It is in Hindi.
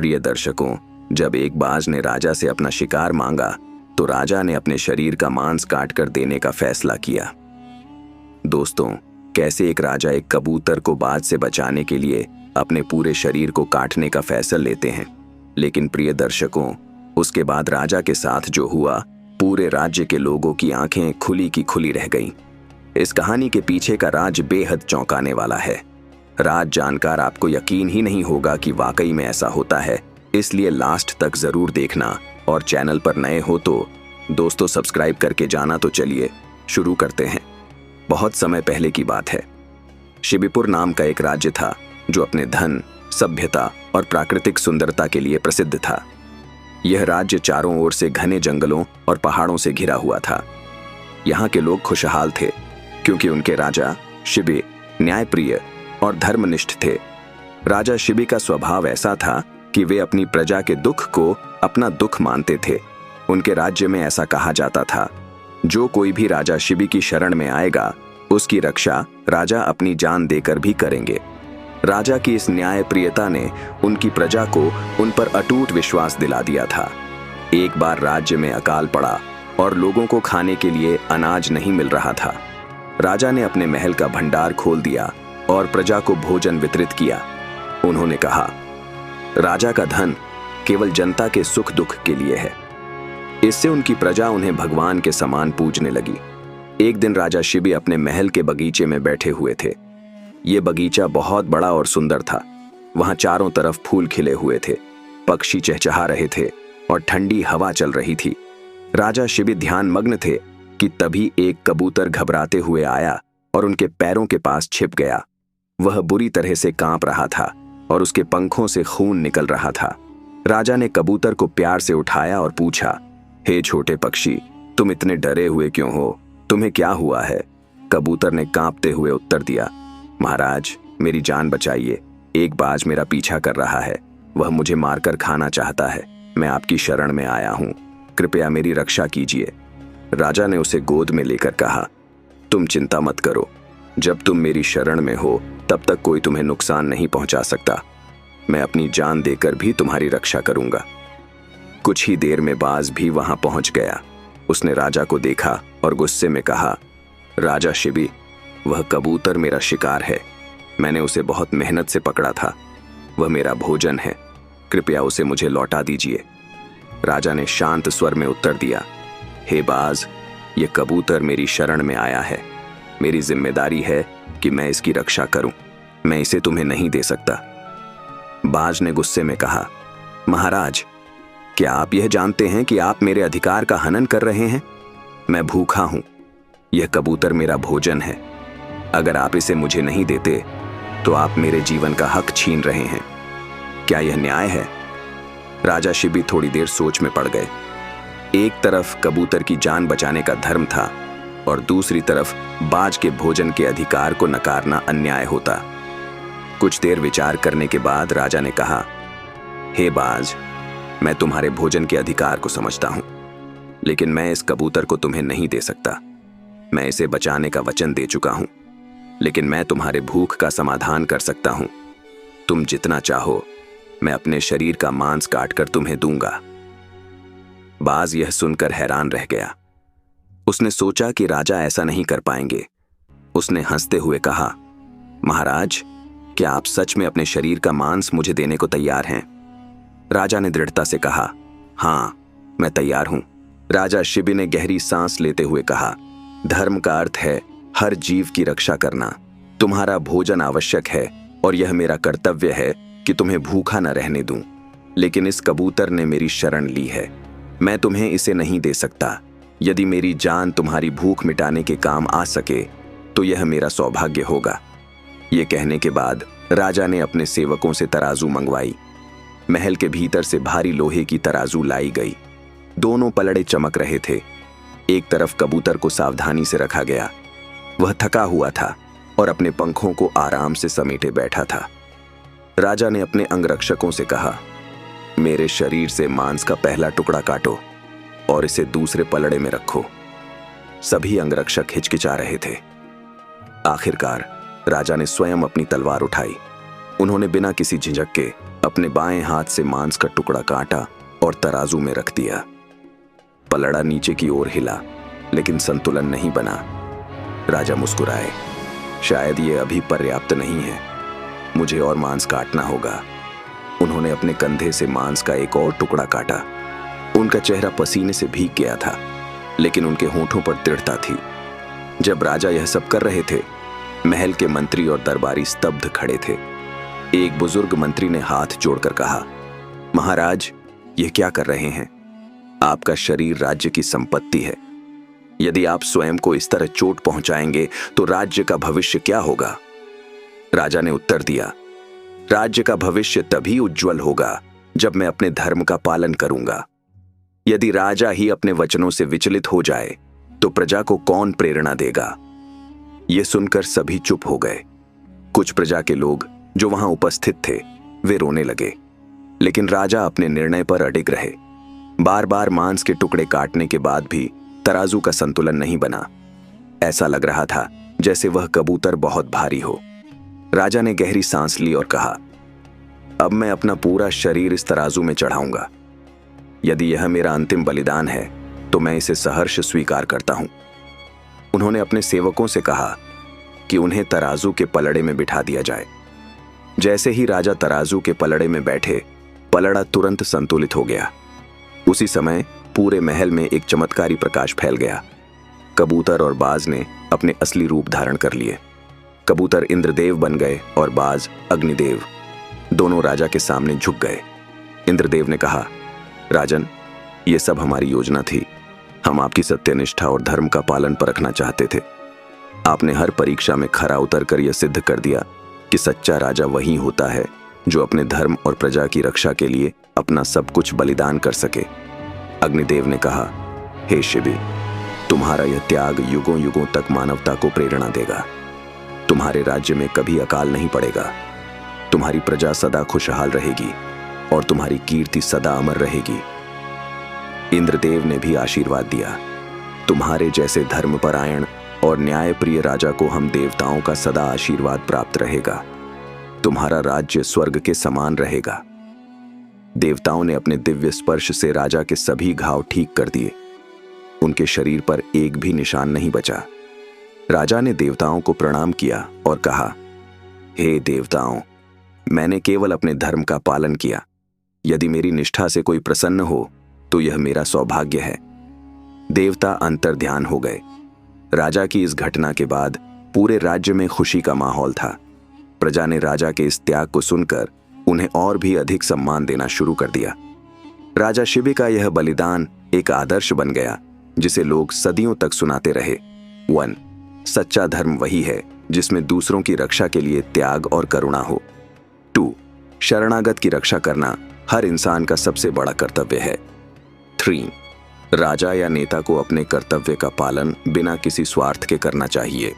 प्रिय दर्शकों, जब एक बाज ने राजा से अपना शिकार मांगा तो राजा ने अपने शरीर का मांस काटकर देने का फैसला किया। दोस्तों, कैसे एक राजा एक कबूतर को बाज से बचाने के लिए अपने पूरे शरीर को काटने का फैसला लेते हैं। लेकिन प्रिय दर्शकों, उसके बाद राजा के साथ जो हुआ, पूरे राज्य के लोगों की आंखें खुली की खुली रह गईं। इस कहानी के पीछे का राज बेहद चौंकाने वाला है। राज जानकर आपको यकीन ही नहीं होगा कि वाकई में ऐसा होता है, इसलिए लास्ट तक जरूर देखना। और चैनल पर नए हो तो दोस्तों सब्सक्राइब करके जाना। तो चलिए शुरू करते हैं। बहुत समय पहले की बात है। शिबिपुर नाम का एक राज्य था जो अपने धन, सभ्यता और प्राकृतिक सुंदरता के लिए प्रसिद्ध था। यह राज्य चारों ओर से घने जंगलों और पहाड़ों से घिरा हुआ था। यहाँ के लोग खुशहाल थे क्योंकि उनके राजा शिबि न्यायप्रिय और धर्मनिष्ठ थे। राजा शिबि का स्वभाव ऐसा था कि वे अपनी प्रजा के दुख को अपना दुख मानते थे। उनके राज्य में ऐसा कहा जाता था, जो कोई भी राजा शिबि की शरण में आएगा, उसकी रक्षा राजा अपनी जान देकर भी करेंगे। राजा की इस न्यायप्रियता ने उनकी प्रजा को उन पर अटूट विश्वास दिला दिया था। एक बार राज्य में अकाल पड़ा और लोगों को खाने के लिए अनाज नहीं मिल रहा था। राजा ने अपने महल का भंडार खोल दिया और प्रजा को भोजन वितरित किया। उन्होंने कहा, राजा का धन केवल जनता के सुख दुख के लिए है। इससे उनकी प्रजा उन्हें भगवान के समान पूजने लगी। एक दिन राजा शिबि अपने महल के बगीचे में बैठे हुए थे। ये बगीचा बहुत बड़ा और सुंदर था। वहां चारों तरफ फूल खिले हुए थे, पक्षी चहचहा रहे थे और ठंडी हवा चल रही थी। राजा शिबि ध्यान मग्न थे कि तभी एक कबूतर घबराते हुए आया और उनके पैरों के पास छिप गया। वह बुरी तरह से कांप रहा था और उसके पंखों से खून निकल रहा था। राजा ने कबूतर को प्यार से उठाया और पूछा, हे छोटे पक्षी, तुम इतने डरे हुए क्यों हो? तुम्हें क्या हुआ है? कबूतर ने कांपते हुए उत्तर दिया, महाराज, मेरी जान बचाइए। एक बाज मेरा पीछा कर रहा है। वह मुझे मारकर खाना चाहता है। मैं आपकी शरण में आया हूं, कृपया मेरी रक्षा कीजिए। राजा ने उसे गोद में लेकर कहा, तुम चिंता मत करो। जब तुम मेरी शरण में हो तब तक कोई तुम्हें नुकसान नहीं पहुंचा सकता। मैं अपनी जान देकर भी तुम्हारी रक्षा करूंगा। कुछ ही देर में बाज भी वहां पहुंच गया। उसने राजा को देखा और गुस्से में कहा, राजा शिबि, वह कबूतर मेरा शिकार है। मैंने उसे बहुत मेहनत से पकड़ा था। वह मेरा भोजन है। कृपया उसे मुझे लौटा दीजिए। राजा ने शांत स्वर में उत्तर दिया, हे बाज, ये कबूतर मेरी शरण में आया है। मेरी जिम्मेदारी है कि मैं इसकी रक्षा करूं। मैं इसे तुम्हें नहीं दे सकता। बाज ने गुस्से में कहा, महाराज, क्या आप यह जानते हैं कि आप मेरे अधिकार का हनन कर रहे हैं? मैं भूखा हूं। यह कबूतर मेरा भोजन है। अगर आप इसे मुझे नहीं देते तो आप मेरे जीवन का हक छीन रहे हैं। क्या यह न्याय है? राजा शिबि थोड़ी देर सोच में पड़ गए। एक तरफ कबूतर की जान बचाने का धर्म था और दूसरी तरफ बाज के भोजन के अधिकार को नकारना अन्याय होता। कुछ देर विचार करने के बाद राजा ने कहा, हे बाज, मैं तुम्हारे भोजन के अधिकार को समझता हूं, लेकिन मैं इस कबूतर को तुम्हें नहीं दे सकता। मैं इसे बचाने का वचन दे चुका हूं, लेकिन मैं तुम्हारे भूख का समाधान कर सकता हूं। तुम जितना चाहो मैं अपने शरीर का मांस काटकर तुम्हें दूंगा। बाज यह सुनकर हैरान रह गया। उसने सोचा कि राजा ऐसा नहीं कर पाएंगे। उसने हंसते हुए कहा, महाराज, क्या आप सच में अपने शरीर का मांस मुझे देने को तैयार हैं? राजा ने दृढ़ता से कहा, हाँ, मैं तैयार हूं। राजा शिबि ने गहरी सांस लेते हुए कहा, धर्म का अर्थ है हर जीव की रक्षा करना। तुम्हारा भोजन आवश्यक है और यह मेरा कर्तव्य है कि तुम्हें भूखा न रहने दूं। लेकिन इस कबूतर ने मेरी शरण ली है। मैं तुम्हें इसे नहीं दे सकता। यदि मेरी जान तुम्हारी भूख मिटाने के काम आ सके तो यह मेरा सौभाग्य होगा। ये कहने के बाद राजा ने अपने सेवकों से तराजू मंगवाई। महल के भीतर से भारी लोहे की तराजू लाई गई। दोनों पलड़े चमक रहे थे। एक तरफ कबूतर को सावधानी से रखा गया। वह थका हुआ था और अपने पंखों को आराम से समेटे बैठा था। राजा ने अपने अंगरक्षकों से कहा, मेरे शरीर से मांस का पहला टुकड़ा काटो और इसे दूसरे पलड़े में रखो। सभी अंगरक्षक हिचकिचा रहे थे। आखिरकार राजा ने स्वयं अपनी तलवार उठाई। उन्होंने बिना किसी झिझक के अपने बाएं हाथ से मांस का टुकड़ा काटा और तराजू में रख दिया। पलड़ा नीचे की ओर हिला, लेकिन संतुलन नहीं बना। राजा मुस्कुराए। शायद ये अभी पर्याप्त नहीं है, मुझे और मांस काटना होगा। उन्होंने अपने कंधे से मांस का एक और टुकड़ा काटा। उनका चेहरा पसीने से भीग गया था, लेकिन उनके होठों पर दृढ़ता थी। जब राजा यह सब कर रहे थे, महल के मंत्री और दरबारी स्तब्ध खड़े थे। एक बुजुर्ग मंत्री ने हाथ जोड़कर कहा, महाराज, यह क्या कर रहे हैं? आपका शरीर राज्य की संपत्ति है। यदि आप स्वयं को इस तरह चोट पहुंचाएंगे तो राज्य का भविष्य क्या होगा? राजा ने उत्तर दिया, राज्य का भविष्य तभी उज्जवल होगा जब मैं अपने धर्म का पालन करूंगा। यदि राजा ही अपने वचनों से विचलित हो जाए तो प्रजा को कौन प्रेरणा देगा? यह सुनकर सभी चुप हो गए। कुछ प्रजा के लोग जो वहां उपस्थित थे वे रोने लगे, लेकिन राजा अपने निर्णय पर अडिग रहे। बार बार मांस के टुकड़े काटने के बाद भी तराजू का संतुलन नहीं बना। ऐसा लग रहा था जैसे वह कबूतर बहुत भारी हो। राजा ने गहरी सांस ली और कहा, अब मैं अपना पूरा शरीर इस तराजू में चढ़ाऊंगा। यदि यह मेरा अंतिम बलिदान है तो मैं इसे सहर्ष स्वीकार करता हूं। उन्होंने अपने सेवकों से कहा कि उन्हें तराजू के पलड़े में बिठा दिया जाए। जैसे ही राजा तराजू के पलड़े में बैठे, पलड़ा तुरंत संतुलित हो गया। उसी समय पूरे महल में एक चमत्कारी प्रकाश फैल गया। कबूतर और बाज ने अपने असली रूप धारण कर लिए। कबूतर इंद्रदेव बन गए और बाज अग्निदेव। दोनों राजा के सामने झुक गए। इंद्रदेव ने कहा, राजन, ये सब हमारी योजना थी। हम आपकी सत्यनिष्ठा और धर्म का पालन परखना चाहते थे। आपने हर परीक्षा में खरा उतरकर यह सिद्ध कर दिया कि सच्चा राजा वही होता है जो अपने धर्म और प्रजा की रक्षा के लिए अपना सब कुछ बलिदान कर सके। अग्निदेव ने कहा, हे शिवी, तुम्हारा यह त्याग युगों युगों तक मानवता को प्रेरणा देगा। तुम्हारे राज्य में कभी अकाल नहीं पड़ेगा। तुम्हारी प्रजा सदा खुशहाल रहेगी और तुम्हारी कीर्ति सदा अमर रहेगी। इंद्रदेव ने भी आशीर्वाद दिया, तुम्हारे जैसे धर्मपरायण और न्यायप्रिय राजा को हम देवताओं का सदा आशीर्वाद प्राप्त रहेगा। तुम्हारा राज्य स्वर्ग के समान रहेगा। देवताओं ने अपने दिव्य स्पर्श से राजा के सभी घाव ठीक कर दिए। उनके शरीर पर एक भी निशान नहीं बचा। राजा ने देवताओं को प्रणाम किया और कहा, हे देवताओं, मैंने केवल अपने धर्म का पालन किया। यदि मेरी निष्ठा से कोई प्रसन्न हो तो यह मेरा सौभाग्य है। देवता अंतर्ध्यान हो गए। राजा की इस घटना के बाद पूरे राज्य में खुशी का माहौल था। प्रजा ने राजा के इस त्याग को सुनकर उन्हें और भी अधिक सम्मान देना शुरू कर दिया। राजा शिवी का यह बलिदान एक आदर्श बन गया जिसे लोग सदियों तक सुनाते रहे। 1. सच्चा धर्म वही है जिसमें दूसरों की रक्षा के लिए त्याग और करुणा हो। 2. शरणागत की रक्षा करना हर इंसान का सबसे बड़ा कर्तव्य है। 3. राजा या नेता को अपने कर्तव्य का पालन बिना किसी स्वार्थ के करना चाहिए।